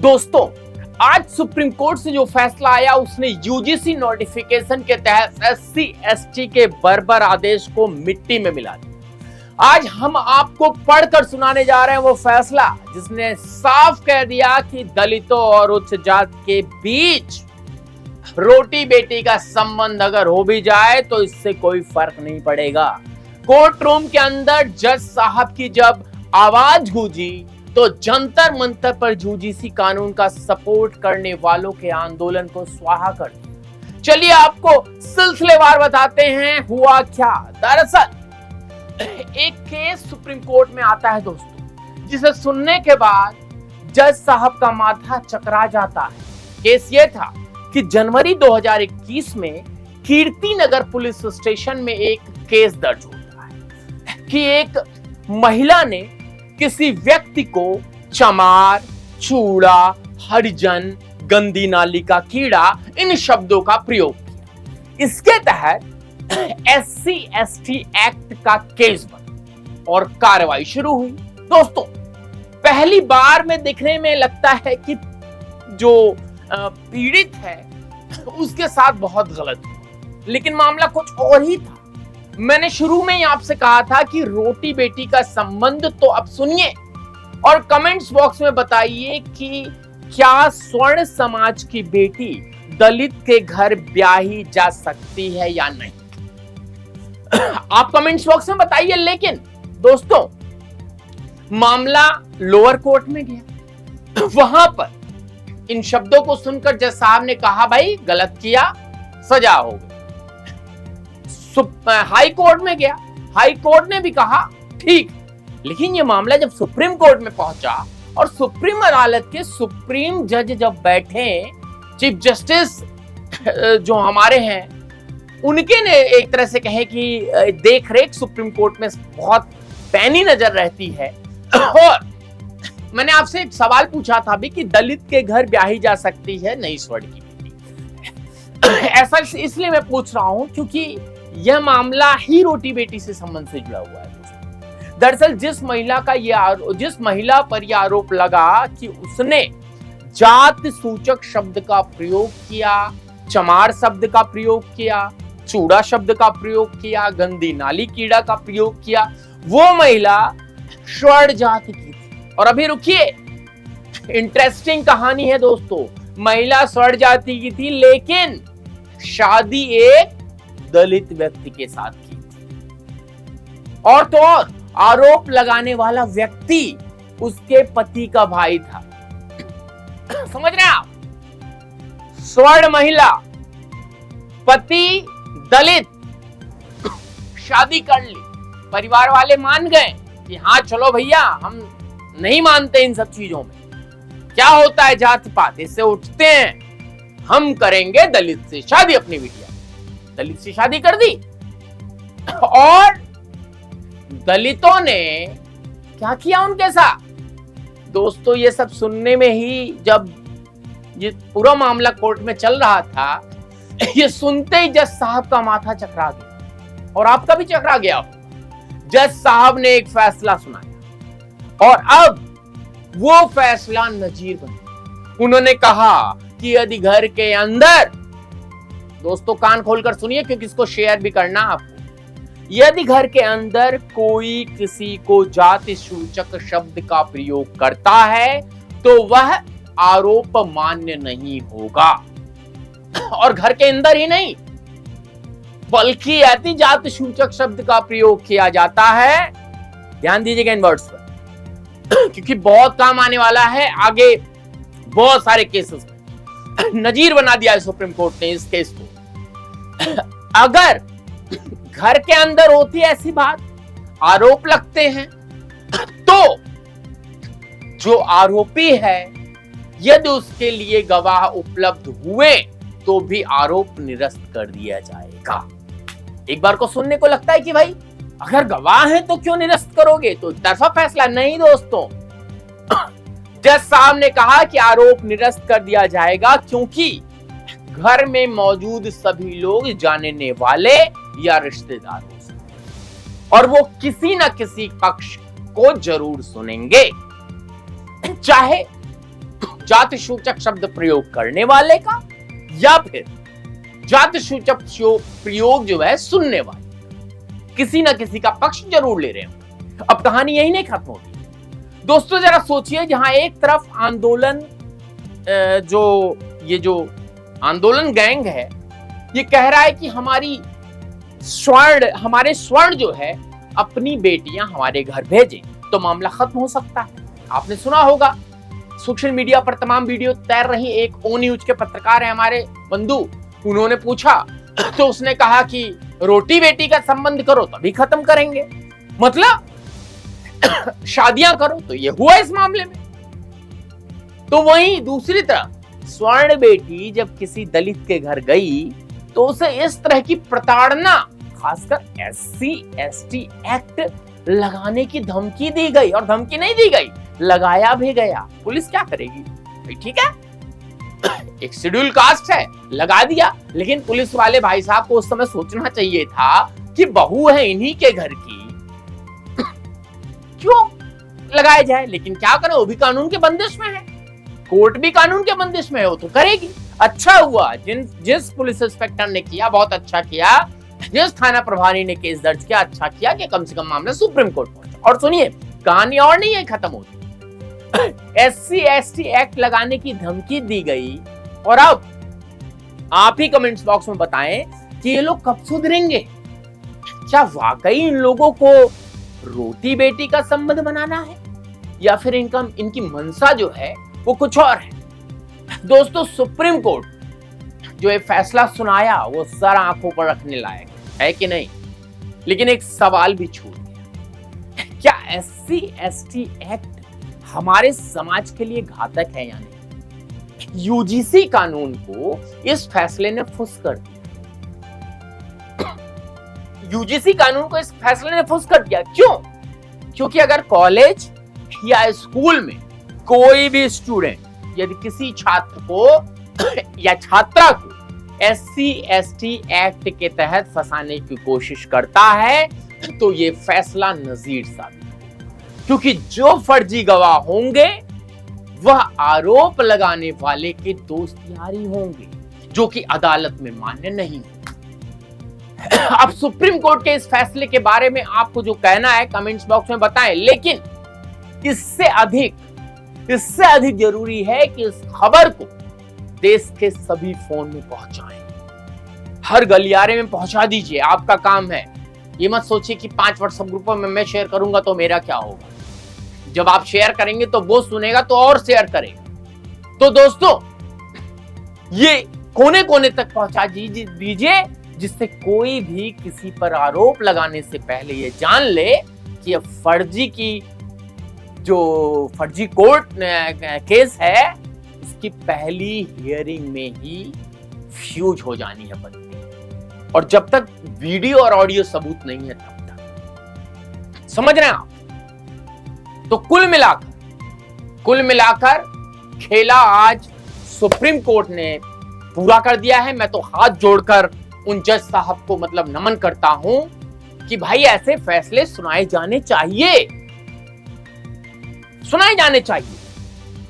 दोस्तों, आज supreme court से जो फैसला आया उसने यूजीसी नोटिफिकेशन के तहत एससी एसटी के बर्बर आदेश को मिट्टी में मिला दिया। आज हम आपको पढ़कर सुनाने जा रहे हैं वो फैसला जिसने साफ कह दिया कि दलितों और उच्च जाति के बीच रोटी बेटी का संबंध अगर हो भी जाए तो इससे कोई फर्क नहीं पड़ेगा। कोर्ट रूम के अंदर जज साहब की जब आवाज गूंजी तो जंतर मंतर पर यूजीसी कानून का सपोर्ट करने वालों के आंदोलन को स्वाहा कर दिया। चलिए आपको सिलसिलेवार बताते हैं हुआ क्या। दरअसल एक केस सुप्रीम कोर्ट में आता है दोस्तों, जिसे सुनने के बाद जज साहब का माथा चकरा जाता है। केस ये था कि जनवरी 2021 में कीर्ति नगर पुलिस स्टेशन में एक केस दर्ज होता है कि एक महिला ने किसी व्यक्ति को चमार, चूड़ा, हरिजन, गंदी नाली का कीड़ा इन शब्दों का प्रयोग किया। इसके तहत एससी एसटी एक्ट का केस बना और कार्रवाई शुरू हुई। दोस्तों, पहली बार में दिखने में लगता है कि जो पीड़ित है उसके साथ बहुत गलत हुआ, लेकिन मामला कुछ और ही था। मैंने शुरू में ही आपसे कहा था कि रोटी बेटी का संबंध, तो अब सुनिए और कमेंट्स बॉक्स में बताइए कि क्या स्वर्ण समाज की बेटी दलित के घर ब्याही जा सकती है या नहीं। आप कमेंट्स बॉक्स में बताइए। लेकिन दोस्तों, मामला लोअर कोर्ट में गया। वहां पर इन शब्दों को सुनकर जज साहब ने कहा, भाई गलत किया, सजा हो गई। हाई कोर्ट में गया, हाई कोर्ट ने भी कहा ठीक। लेकिन ये मामला जब सुप्रीम कोर्ट में पहुंचा और सुप्रीम अदालत के सुप्रीम जज जब बैठे, चीफ जस्टिस जो हमारे हैं उनके ने एक तरह से कहे कि देख रेख सुप्रीम कोर्ट में बहुत पैनी नजर रहती है। और मैंने आपसे एक सवाल पूछा था भी कि दलित के घर ब्याही जा सकती है नहीं स्वर्ण की बेटी। ऐसा इसलिए मैं पूछ रहा हूं क्योंकि यह मामला ही रोटी बेटी से संबंध से जुड़ा हुआ है। दरअसल जिस महिला पर यह आरोप लगा कि उसने जात सूचक शब्द का प्रयोग किया, चमार शब्द का प्रयोग किया, चूड़ा शब्द का प्रयोग किया, गंदी नाली कीड़ा का प्रयोग किया, वो महिला स्वर्ण जाति की थी। और अभी रुकिए, इंटरेस्टिंग कहानी है दोस्तों। महिला स्वर्ण जाति की थी लेकिन शादी एक दलित व्यक्ति के साथ की थी। और तो और आरोप लगाने वाला व्यक्ति उसके पति का भाई था। समझ रहे हैं आप? स्वर्ण महिला, पति दलित, शादी कर ली। परिवार वाले मान गए कि हाँ चलो भैया, हम नहीं मानते इन सब चीजों में, क्या होता है जात पात, इससे उठते हैं, हम करेंगे दलित से शादी। अपनी बिटिया दलित से शादी कर दी। और दलितों ने क्या किया उनके साथ? दोस्तों, ये सब सुनने में ही जब ये पूरा मामला कोर्ट में चल रहा था, ये सुनते ही जज साहब का माथा चकरा गया और आपका भी चकरा गया। जज साहब ने एक फैसला सुनाया और अब वो फैसला नजीर बना। उन्होंने कहा कि यदि घर के अंदर, दोस्तों कान खोलकर सुनिए क्योंकि इसको शेयर भी करना आपको, यदि घर के अंदर कोई किसी को जाति सूचक शब्द का प्रयोग करता है तो वह आरोप मान्य नहीं होगा। और घर के अंदर ही नहीं बल्कि यदि जाति सूचक शब्द का प्रयोग किया जाता है, ध्यान दीजिएगा इन वर्ड्स पर क्योंकि बहुत काम आने वाला है आगे बहुत सारे केसेस में। नजीर बना दिया है सुप्रीम कोर्ट ने इस केस को। अगर घर के अंदर होती ऐसी बात, आरोप लगते हैं, तो जो आरोपी है यदि उसके लिए गवाह उपलब्ध हुए तो भी आरोप निरस्त कर दिया जाएगा। एक बार को सुनने को लगता है कि भाई अगर गवाह है तो क्यों निरस्त करोगे, तो तरफा फैसला नहीं दोस्तों। जज साहब ने कहा कि आरोप निरस्त कर दिया जाएगा क्योंकि घर में मौजूद सभी लोग जानने वाले या रिश्तेदार हो सकते और वो किसी न किसी पक्ष को जरूर सुनेंगे, चाहे जाति सूचक शब्द प्रयोग करने वाले का, या फिर जाति सूचक प्रयोग जो है सुनने वाले, किसी ना किसी का पक्ष जरूर ले रहे हो। अब कहानी यही नहीं खत्म होती दोस्तों। जरा सोचिए, जहां एक तरफ आंदोलन जो आंदोलन गैंग है ये कह रहा है कि हमारे स्वर्ण जो है अपनी बेटियां हमारे घर भेजें, तो मामला खत्म हो सकता है। आपने सुना होगा, सोशल मीडिया पर तमाम वीडियो तैर रही। एक ओ न्यूज के पत्रकार है हमारे बंधु, उन्होंने पूछा तो उसने कहा कि रोटी बेटी का संबंध करो तभी खत्म करेंगे, मतलब शादियां करो। तो ये हुआ इस मामले में। तो वहीं दूसरी तरफ स्वर्ण बेटी जब किसी दलित के घर गई तो उसे इस तरह की प्रताड़ना, खासकर SC/ST एक्ट लगाने की धमकी दी गई, और धमकी नहीं दी गई, लगाया भी गया। पुलिस क्या करेगी भाई? ठीक है, एक शेड्यूल कास्ट है, लगा दिया। लेकिन पुलिस वाले भाई साहब को उस समय सोचना चाहिए था कि बहू है इन्हीं के घर की, क्यों लगाया जाए। लेकिन क्या करें, वो भी कानून के बंदिश में है, कोर्ट भी कानून के बंदिश में है, वो तो करेगी। अच्छा हुआ जिस पुलिस इंस्पेक्टर ने किया, बहुत अच्छा किया। जिस थाना प्रभारी ने केस दर्ज किया, अच्छा किया कि कम से कम मामला सुप्रीम कोर्ट पहुंचा। और सुनिए, कहानी और नहीं है खत्म होती। SC/ST एक्ट लगाने की धमकी दी गई, और अब आप ही कमेंट्स बॉक्स में बताएं कि ये लोग कब सुधरेंगे। क्या वाकई इन लोगों को रोटी बेटी का संबंध बनाना है, या फिर इनकी मंशा जो है वो कुछ और है। दोस्तों, सुप्रीम कोर्ट जो ये फैसला सुनाया वो सर आंखों पर रखने लायक है कि नहीं। लेकिन एक सवाल भी छूट गया, क्या SC/ST एक्ट हमारे समाज के लिए घातक है या नहीं? UGC कानून को इस फैसले ने फुस कर दिया। UGC कानून को इस फैसले ने फुस कर दिया। क्यों? क्योंकि अगर कॉलेज या स्कूल में कोई भी स्टूडेंट यदि किसी छात्र को या छात्रा को SC/ST एक्ट के तहत फंसाने की कोशिश करता है तो ये फैसला नजीर साबित है। क्योंकि जो फर्जी गवाह होंगे वह आरोप लगाने वाले के दोस्त यारी होंगे, जो कि अदालत में मान्य नहीं है। अब सुप्रीम कोर्ट के इस फैसले के बारे में आपको जो कहना है कमेंट्स बॉक्स में बताएं। लेकिन इससे अधिक जरूरी है कि इस खबर को देश के सभी फोन में पहुंचाएं, हर गलियारे में पहुंचा दीजिए। आपका काम है। ये मत सोचिए कि 5 व्हाट्सएप ग्रुपों में मैं शेयर करूंगा तो मेरा क्या होगा। जब आप शेयर करेंगे तो वो सुनेगा तो और शेयर करेगा। तो दोस्तों, ये कोने कोने तक पहुंचा दीजिए, जिससे कोई भी किसी पर आरोप लगाने से पहले ये जान ले कि फर्जी कोर्ट केस है, उसकी पहली हियरिंग में ही फ्यूज हो जानी है बंदी। और जब तक वीडियो और ऑडियो सबूत नहीं है तब तक, समझ रहे हैं आप? तो कुल मिलाकर खेला आज सुप्रीम कोर्ट ने पूरा कर दिया है। मैं तो हाथ जोड़कर उन जज साहब को नमन करता हूं कि भाई ऐसे फैसले सुनाए जाने चाहिए।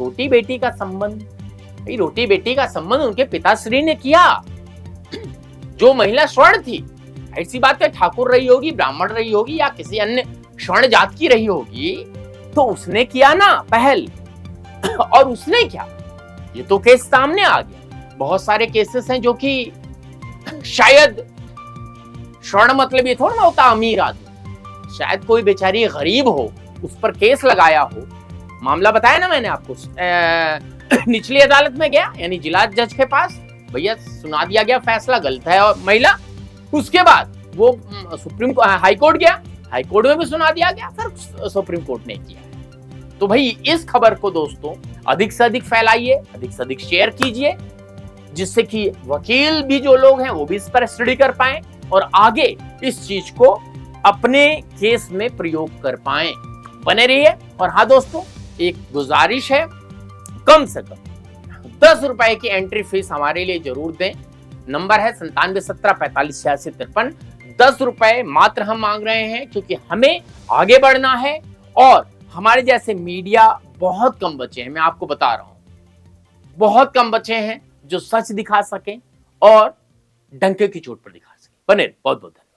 रोटी बेटी का संबंध उनके पिताश्री ने किया। जो महिला स्वर्ण थी, ऐसी बात है, ठाकुर रही होगी, ब्राह्मण रही होगी, या किसी अन्य स्वर्ण जात की रही होगी, तो उसने किया ना पहल। और उसने क्या, ये तो केस सामने आ गया। बहुत सारे केसेस हैं जो कि शायद स्वर्ण मतलब ये थोड़ा ना होता अमीर आदमी, शायद कोई बेचारी गरीब हो, उस पर केस लगाया हो। मामला बताया ना मैंने आपको, निचली अदालत में गया, यानी जिला जज के पास, भैया सुना दिया गया फैसला, गलत है और महिला। उसके बाद वो हाई कोर्ट गया, हाई कोर्ट में भी सुना दिया गया, फिर सुप्रीम कोर्ट ने किया है। तो भाई इस खबर को दोस्तों अधिक से अधिक फैलाइए, अधिक से अधिक शेयर कीजिए, जिससे कि वकील भी जो लोग हैं वो भी इस पर स्टडी कर पाए और आगे इस चीज को अपने केस में प्रयोग कर पाए। बने रहिए। और हाँ दोस्तों, एक गुजारिश है, कम से कम 10 रुपए की एंट्री फीस हमारे लिए जरूर दें। नंबर है 9717458653। 10 रुपए मात्र हम मांग रहे हैं, क्योंकि हमें आगे बढ़ना है और हमारे जैसे मीडिया बहुत कम बचे हैं, मैं आपको बता रहा हूं। बहुत कम बचे हैं जो सच दिखा सकें और डंके की चोट पर दिखा सकें। बने बहुत बहुत धन्यवाद।